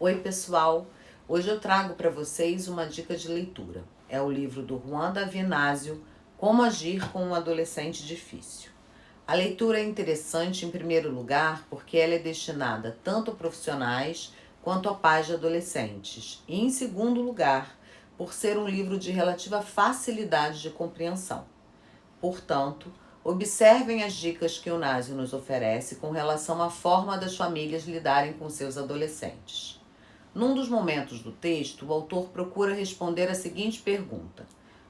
Oi pessoal, hoje eu trago para vocês uma dica de leitura. É o livro do Juan Davinásio, Como Agir com um Adolescente Difícil. A leitura é interessante em primeiro lugar porque ela é destinada tanto a profissionais quanto a pais de adolescentes. E em segundo lugar, por ser um livro de relativa facilidade de compreensão. Portanto, observem as dicas que o Násio nos oferece com relação à forma das famílias lidarem com seus adolescentes. Num dos momentos do texto, o autor procura responder a seguinte pergunta: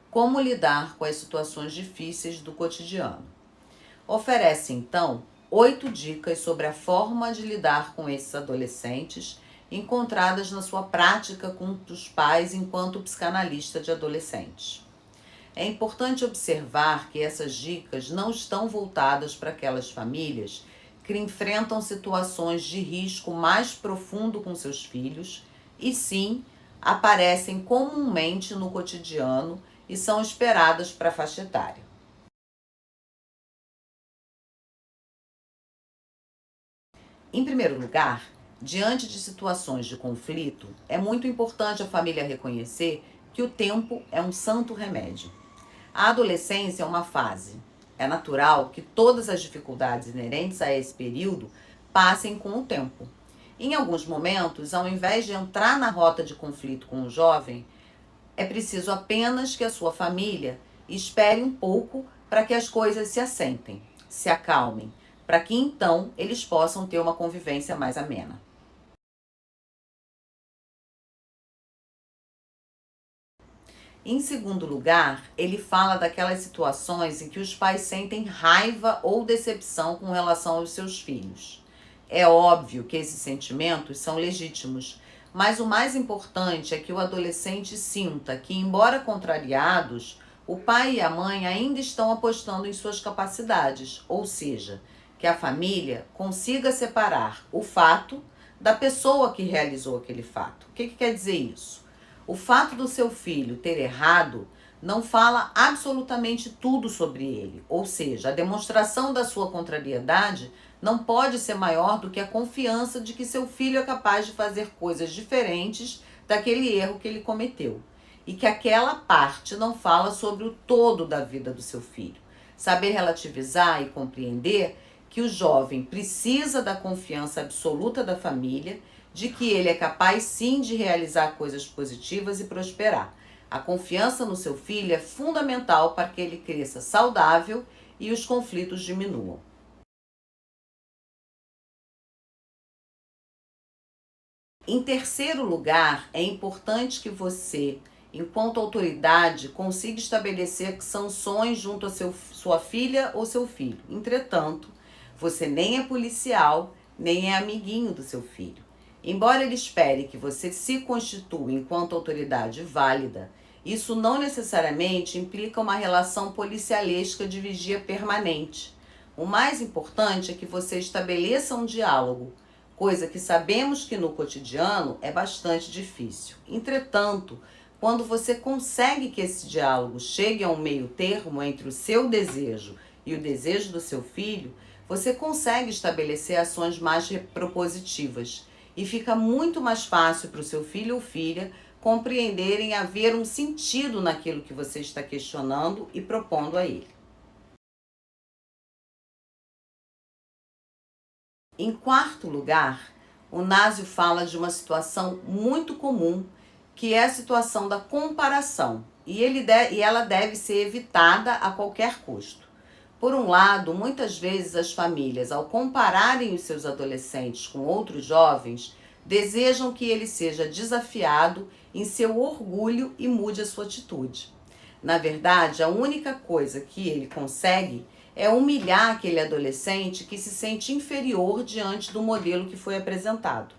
como lidar com as situações difíceis do cotidiano? Oferece, então, 8 dicas sobre a forma de lidar com esses adolescentes, encontradas na sua prática com os pais enquanto psicanalista de adolescentes. É importante observar que essas dicas não estão voltadas para aquelas famílias que enfrentam situações de risco mais profundo com seus filhos, e sim aparecem comumente no cotidiano e são esperadas para a faixa etária. Em primeiro lugar, diante de situações de conflito, é muito importante a família reconhecer que o tempo é um santo remédio. A adolescência é uma fase. É natural que todas as dificuldades inerentes a esse período passem com o tempo. Em alguns momentos, ao invés de entrar na rota de conflito com o jovem, é preciso apenas que a sua família espere um pouco para que as coisas se assentem, se acalmem, para que então eles possam ter uma convivência mais amena. Em segundo lugar, ele fala daquelas situações em que os pais sentem raiva ou decepção com relação aos seus filhos. É óbvio que esses sentimentos são legítimos, mas o mais importante é que o adolescente sinta que, embora contrariados, o pai e a mãe ainda estão apostando em suas capacidades, ou seja, que a família consiga separar o fato da pessoa que realizou aquele fato. O que quer dizer isso? O fato do seu filho ter errado não fala absolutamente tudo sobre ele, ou seja, a demonstração da sua contrariedade não pode ser maior do que a confiança de que seu filho é capaz de fazer coisas diferentes daquele erro que ele cometeu, e que aquela parte não fala sobre o todo da vida do seu filho. Saber relativizar e compreender que o jovem precisa da confiança absoluta da família, de que ele é capaz sim de realizar coisas positivas e prosperar. A confiança no seu filho é fundamental para que ele cresça saudável e os conflitos diminuam. Em terceiro lugar, é importante que você, enquanto autoridade, consiga estabelecer sanções junto a sua filha ou seu filho. Entretanto, você nem é policial, nem é amiguinho do seu filho. Embora ele espere que você se constitua enquanto autoridade válida, isso não necessariamente implica uma relação policialesca de vigia permanente. O mais importante é que você estabeleça um diálogo, coisa que sabemos que no cotidiano é bastante difícil. Entretanto, quando você consegue que esse diálogo chegue a um meio termo entre o seu desejo e o desejo do seu filho, você consegue estabelecer ações mais propositivas e fica muito mais fácil para o seu filho ou filha compreenderem haver um sentido naquilo que você está questionando e propondo a ele. Em quarto lugar, o Násio fala de uma situação muito comum, que é a situação da comparação, e ela deve ser evitada a qualquer custo. Por um lado, muitas vezes as famílias, ao compararem os seus adolescentes com outros jovens, desejam que ele seja desafiado em seu orgulho e mude a sua atitude. Na verdade, a única coisa que ele consegue é humilhar aquele adolescente que se sente inferior diante do modelo que foi apresentado.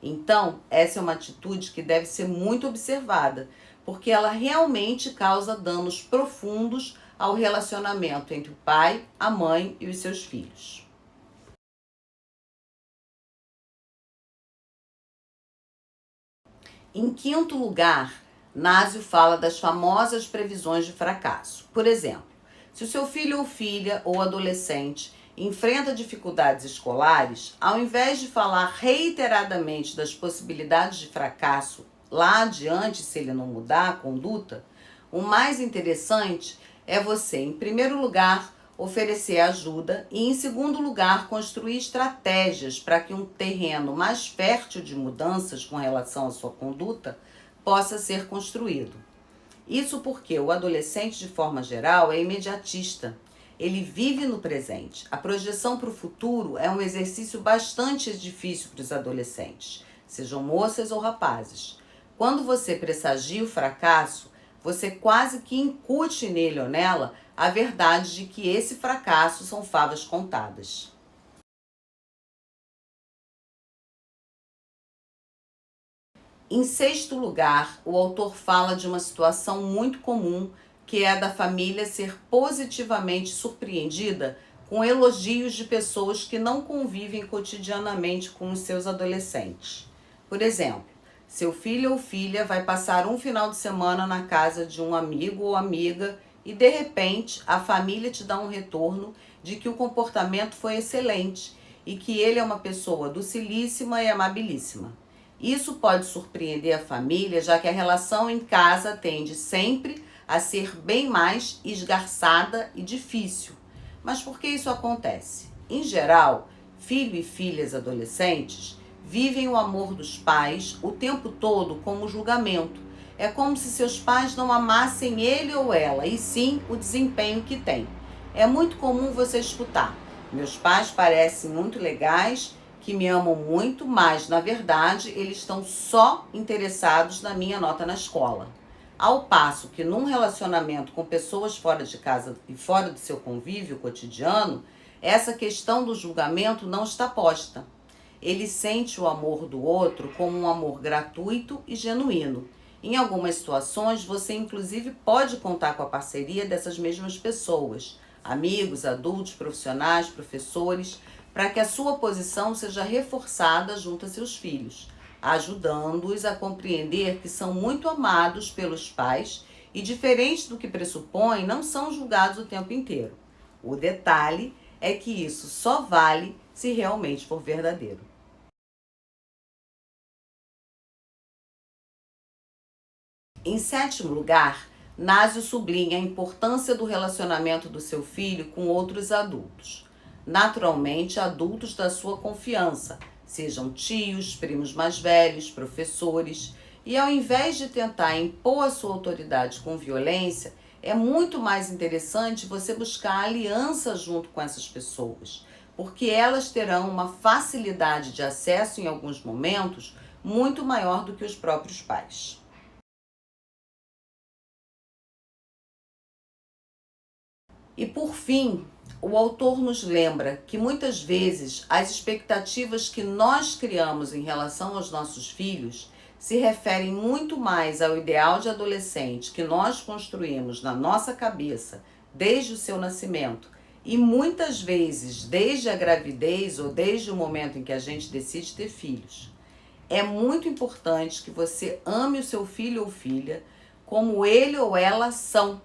Então, essa é uma atitude que deve ser muito observada, porque ela realmente causa danos profundos ao relacionamento entre o pai, a mãe e os seus filhos. Em quinto lugar, Násio fala das famosas previsões de fracasso. Por exemplo, se o seu filho ou filha ou adolescente enfrenta dificuldades escolares, ao invés de falar reiteradamente das possibilidades de fracasso lá adiante se ele não mudar a conduta, o mais interessante é você, em primeiro lugar, oferecer ajuda e, em segundo lugar, construir estratégias para que um terreno mais fértil de mudanças com relação à sua conduta possa ser construído. Isso porque o adolescente, de forma geral, é imediatista. Ele vive no presente. A projeção para o futuro é um exercício bastante difícil para os adolescentes, sejam moças ou rapazes. Quando você pressagia o fracasso, você quase que incute nele ou nela a verdade de que esse fracasso são favas contadas. Em sexto lugar, o autor fala de uma situação muito comum, que é a da família ser positivamente surpreendida com elogios de pessoas que não convivem cotidianamente com os seus adolescentes. Por exemplo, seu filho ou filha vai passar um final de semana na casa de um amigo ou amiga e, de repente, a família te dá um retorno de que o comportamento foi excelente e que ele é uma pessoa docilíssima e amabilíssima. Isso pode surpreender a família, já que a relação em casa tende sempre a ser bem mais esgarçada e difícil. Mas por que isso acontece? Em geral, filho e filhas adolescentes vivem o amor dos pais o tempo todo como julgamento. É como se seus pais não amassem ele ou ela, e sim o desempenho que tem. É muito comum você escutar: meus pais parecem muito legais, que me amam muito, mas, na verdade, eles estão só interessados na minha nota na escola. Ao passo que, num relacionamento com pessoas fora de casa e fora do seu convívio cotidiano, essa questão do julgamento não está posta. Ele sente o amor do outro como um amor gratuito e genuíno. Em algumas situações, você inclusive pode contar com a parceria dessas mesmas pessoas, amigos, adultos, profissionais, professores, para que a sua posição seja reforçada junto a seus filhos, ajudando-os a compreender que são muito amados pelos pais e, diferente do que pressupõem, não são julgados o tempo inteiro. O detalhe é que isso só vale se realmente for verdadeiro. Em sétimo lugar, Násio sublinha a importância do relacionamento do seu filho com outros adultos. Naturalmente, adultos da sua confiança, sejam tios, primos mais velhos, professores, e ao invés de tentar impor a sua autoridade com violência, é muito mais interessante você buscar aliança junto com essas pessoas, porque elas terão uma facilidade de acesso em alguns momentos muito maior do que os próprios pais. E por fim, o autor nos lembra que muitas vezes as expectativas que nós criamos em relação aos nossos filhos se referem muito mais ao ideal de adolescente que nós construímos na nossa cabeça desde o seu nascimento e muitas vezes desde a gravidez ou desde o momento em que a gente decide ter filhos. É muito importante que você ame o seu filho ou filha como ele ou ela são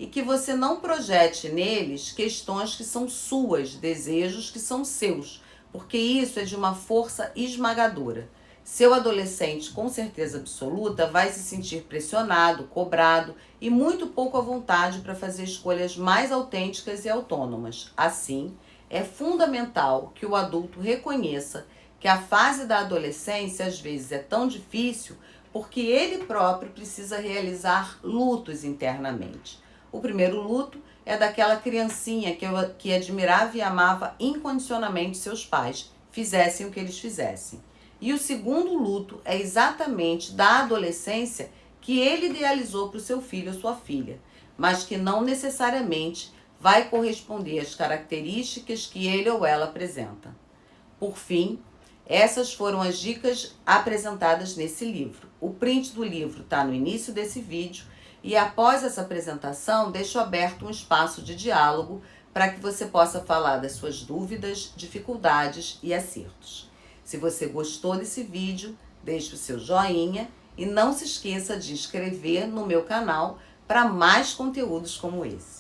e que você não projete neles questões que são suas, desejos que são seus, porque isso é de uma força esmagadora. Seu adolescente, com certeza absoluta, vai se sentir pressionado, cobrado e muito pouco à vontade para fazer escolhas mais autênticas e autônomas. Assim, é fundamental que o adulto reconheça que a fase da adolescência às vezes é tão difícil porque ele próprio precisa realizar lutos internamente. O primeiro luto é daquela criancinha que admirava e amava incondicionalmente seus pais, fizessem o que eles fizessem. E o segundo luto é exatamente da adolescência que ele idealizou para o seu filho ou sua filha, mas que não necessariamente vai corresponder às características que ele ou ela apresenta. Por fim, essas foram as dicas apresentadas nesse livro. O print do livro está no início desse vídeo e após essa apresentação deixo aberto um espaço de diálogo para que você possa falar das suas dúvidas, dificuldades e acertos. Se você gostou desse vídeo, deixe o seu joinha e não se esqueça de inscrever no meu canal para mais conteúdos como esse.